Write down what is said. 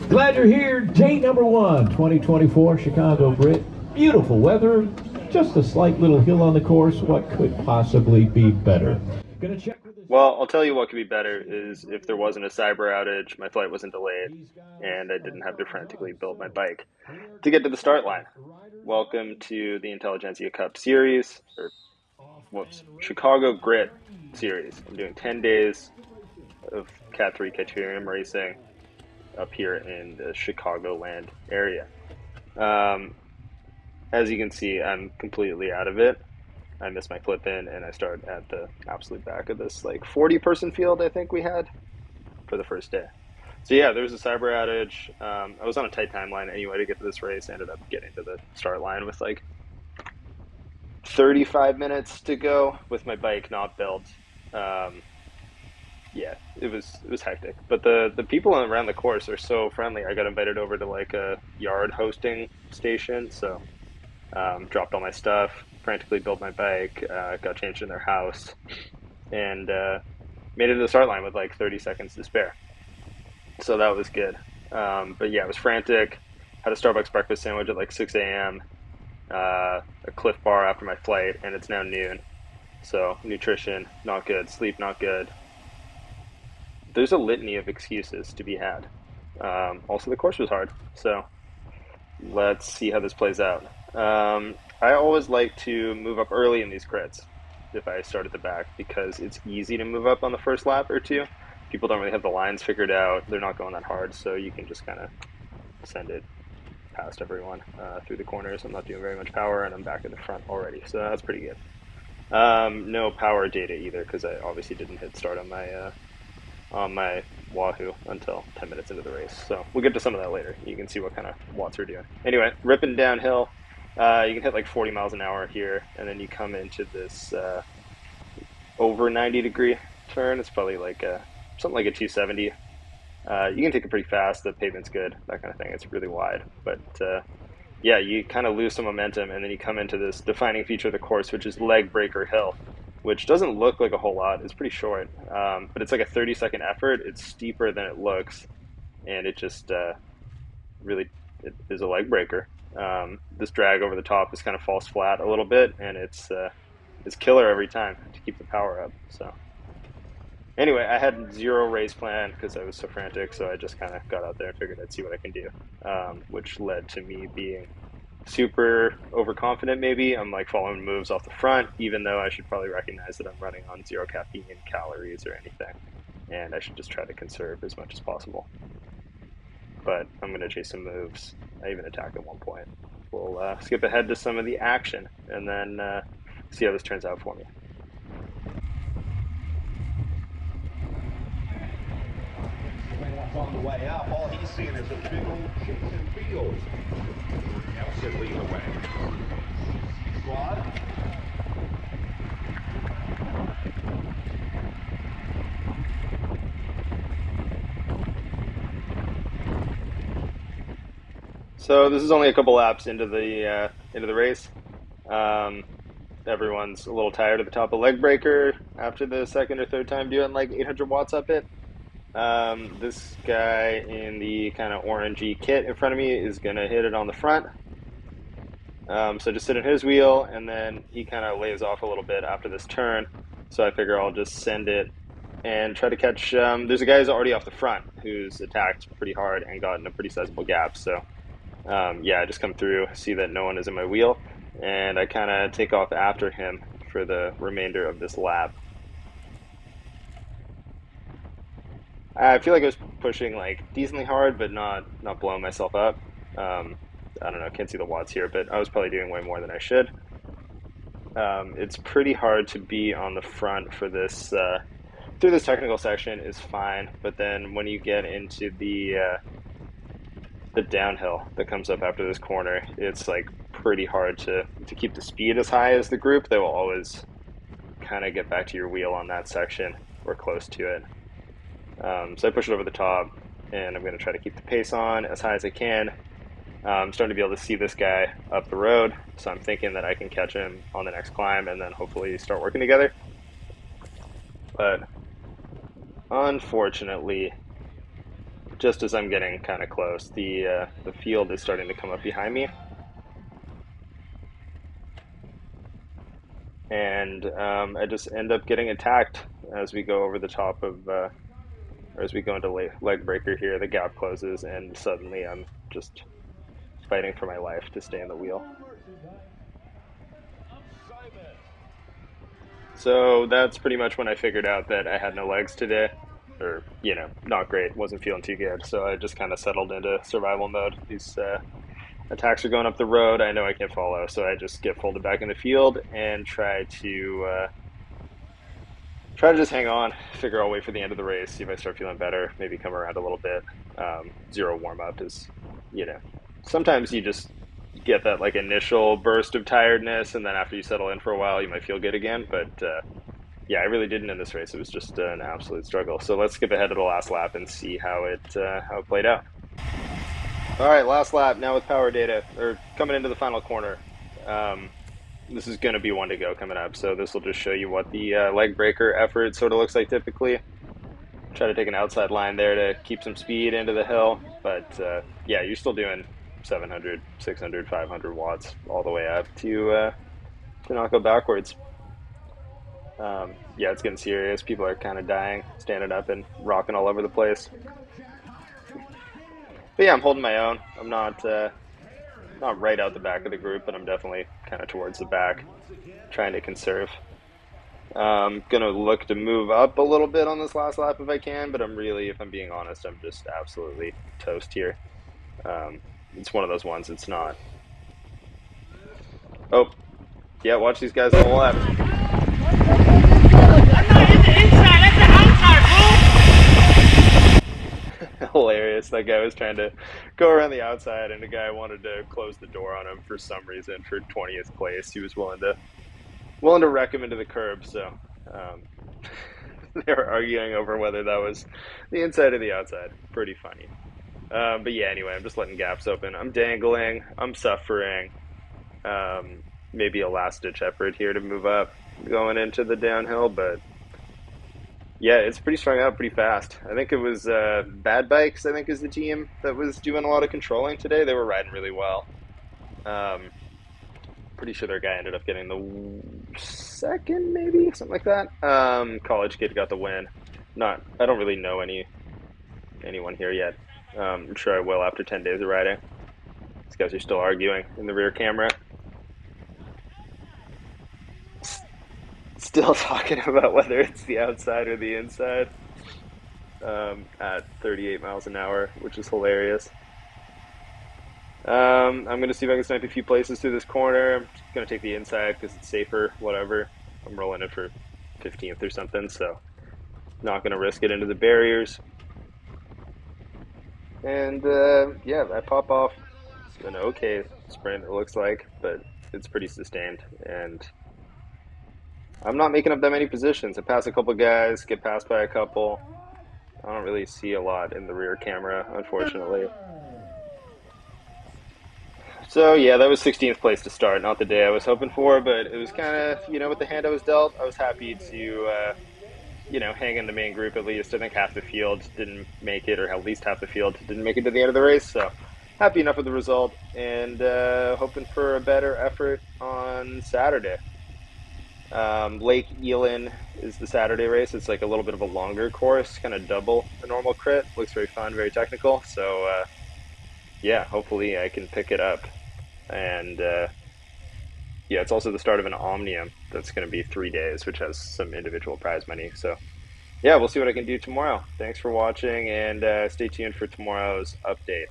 Glad you're here. Day number 1, 2024 Chicago Grit. Beautiful weather. Just a slight little hill on the course. What could possibly be better? Gonna check with this. Well, I'll tell you what could be better is if there wasn't a cyber outage, my flight wasn't delayed, and I didn't have to frantically build my bike to get to the start line. Welcome to the Intelligentsia Cup series, or whoops, Chicago Grit series. I'm doing 10 days of Cat 3 Criterium racing up here in the Chicagoland area. As you can see, I'm completely out of it. I missed my flip in, and I started at the absolute back of this like 40-person field I think we had for the first day. So yeah, there was a cyber outage. I was on a tight timeline anyway to get to this race. I ended up getting to the start line with like 35 minutes to go with my bike not built. Yeah, it was hectic. But the people around the course are so friendly. I got invited over to like a yard hosting station, so dropped all my stuff, frantically built my bike, got changed in their house, and made it to the start line with like 30 seconds to spare. So that was good. But yeah, it was frantic. Had a Starbucks breakfast sandwich at like 6 a.m., a Cliff Bar after my flight, and it's now noon. So nutrition, not good. Sleep, not good. There's a litany of excuses to be had. Also, the course was hard. So let's see how this plays out. I always like to move up early in these crits if I start at the back because it's easy to move up on the first lap or two. People don't really have the lines figured out. They're not going that hard, so you can just kind of send it past everyone through the corners. I'm not doing very much power, and I'm back in the front already, so that's pretty good. No power data either because I obviously didn't hit start on my Wahoo until 10 minutes into the race. So we'll get to some of that later. You can see what kind of watts we're doing. Anyway, ripping downhill. You can hit like 40 miles an hour here, and then you come into this over 90-degree turn. It's probably like something like a 270. You can take it pretty fast. The pavement's good, that kind of thing. It's really wide. But yeah, you kind of lose some momentum, and then you come into this defining feature of the course, which is leg breaker hill, which doesn't look like a whole lot. It's pretty short, but it's like a 30-second effort. It's steeper than it looks, and it just really it is a leg breaker. This drag over the top is kind of falls flat a little bit, and it's killer every time to keep the power up. So anyway, I had zero race plan because I was so frantic, so I just kind of got out there and figured I'd see what I can do, which led to me being super overconfident maybe. I'm like following moves off the front, even though I should probably recognize that I'm running on zero caffeine calories or anything, and I should just try to conserve as much as possible. But I'm going to chase some moves. I even attack at one point. We'll skip ahead to some of the action and then see how this turns out for me. On the way up, all he's seeing is a big old Jason Field. Nelson lead away. Squad. So this is only a couple laps into the race. Everyone's a little tired at the top of leg breaker after the second or third time doing like 800 watts up it. This guy in the kind of orangey kit in front of me is going to hit it on the front. So just sit in his wheel, and then he kind of lays off a little bit after this turn. So I figure I'll just send it and try to catch. There's a guy who's already off the front who's attacked pretty hard and gotten a pretty sizable gap. So yeah, I just come through, see that no one is in my wheel, and I kind of take off after him for the remainder of this lap. I feel like I was pushing like decently hard, but not blowing myself up. I don't know, can't see the watts here, but I was probably doing way more than I should. It's pretty hard to be on the front for this. Through this technical section is fine, but then when you get into the downhill that comes up after this corner, it's like pretty hard to keep the speed as high as the group. They will always kind of get back to your wheel on that section or close to it. So I push it over the top, and I'm going to try to keep the pace on as high as I can. I'm starting to be able to see this guy up the road, so I'm thinking that I can catch him on the next climb and then hopefully start working together. But unfortunately, just as I'm getting kind of close, the field is starting to come up behind me. And I just end up getting attacked as we go over the top of, or as we go into leg breaker here. The gap closes, and suddenly I'm just fighting for my life to stay in the wheel. So that's pretty much when I figured out that I had no legs today, or, you know, not great, wasn't feeling too good. So I just kind of settled into survival mode. These attacks are going up the road. I know I can't follow, so I just get folded back in the field and try to just hang on, figure I'll wait for the end of the race, see if I start feeling better, maybe come around a little bit. Zero warm-up is, you know, sometimes you just get that like initial burst of tiredness, and then after you settle in for a while, you might feel good again. But yeah, I really didn't in this race. It was just an absolute struggle. So let's skip ahead to the last lap and see how it played out. All right, last lap now with power data, or coming into the final corner. This is going to be one to go coming up, so this will just show you what the leg breaker effort sort of looks like typically. Try to take an outside line there to keep some speed into the hill, but yeah, you're still doing 700, 600, 500 watts all the way up to not go backwards. Yeah, it's getting serious. People are kind of dying, standing up and rocking all over the place. But yeah, I'm holding my own. I'm not right out the back of the group, but I'm definitely kind of towards the back, trying to conserve. Gonna look to move up a little bit on this last lap if I can, but I'm really, if I'm being honest, I'm just absolutely toast here. It's one of those ones, it's not. Oh, yeah, watch these guys on the left. Hilarious. That guy was trying to go around the outside, and the guy wanted to close the door on him for some reason for 20th place. He was willing to wreck him into the curb. So they were arguing over whether that was the inside or the outside. Pretty funny. But yeah, anyway, I'm just letting gaps open. I'm dangling. I'm suffering. Maybe a last-ditch effort here to move up going into the downhill, but yeah, it's pretty strung out pretty fast. I think it was Bad Bikes, I think, is the team that was doing a lot of controlling today. They were riding really well. Pretty sure their guy ended up getting the second, maybe, something like that. College kid got the win. I don't really know anyone here yet. I'm sure I will after 10 days of riding. These guys are still arguing in the rear camera. Still talking about whether it's the outside or the inside at 38 miles an hour, which is hilarious. I'm going to see if I can snipe a few places through this corner. I'm going to take the inside because it's safer, whatever. I'm rolling it for 15th or something, so not going to risk it into the barriers. And yeah, I pop off an okay sprint, it looks like, but it's pretty sustained, and I'm not making up that many positions. I pass a couple guys, get passed by a couple. I don't really see a lot in the rear camera, unfortunately. So yeah, that was 16th place to start. Not the day I was hoping for, but it was kind of, you know, with the hand I was dealt, I was happy to, you know, hang in the main group at least. I think half the field didn't make it, or at least half the field didn't make it to the end of the race. So happy enough with the result, and hoping for a better effort on Saturday. Lake Elin is the Saturday race. It's like a little bit of a longer course, kind of double the normal crit. Looks very fun, very technical. So yeah, hopefully I can pick it up. And yeah, it's also the start of an Omnium that's going to be 3 days, which has some individual prize money. So yeah, we'll see what I can do tomorrow. Thanks for watching, and stay tuned for tomorrow's update.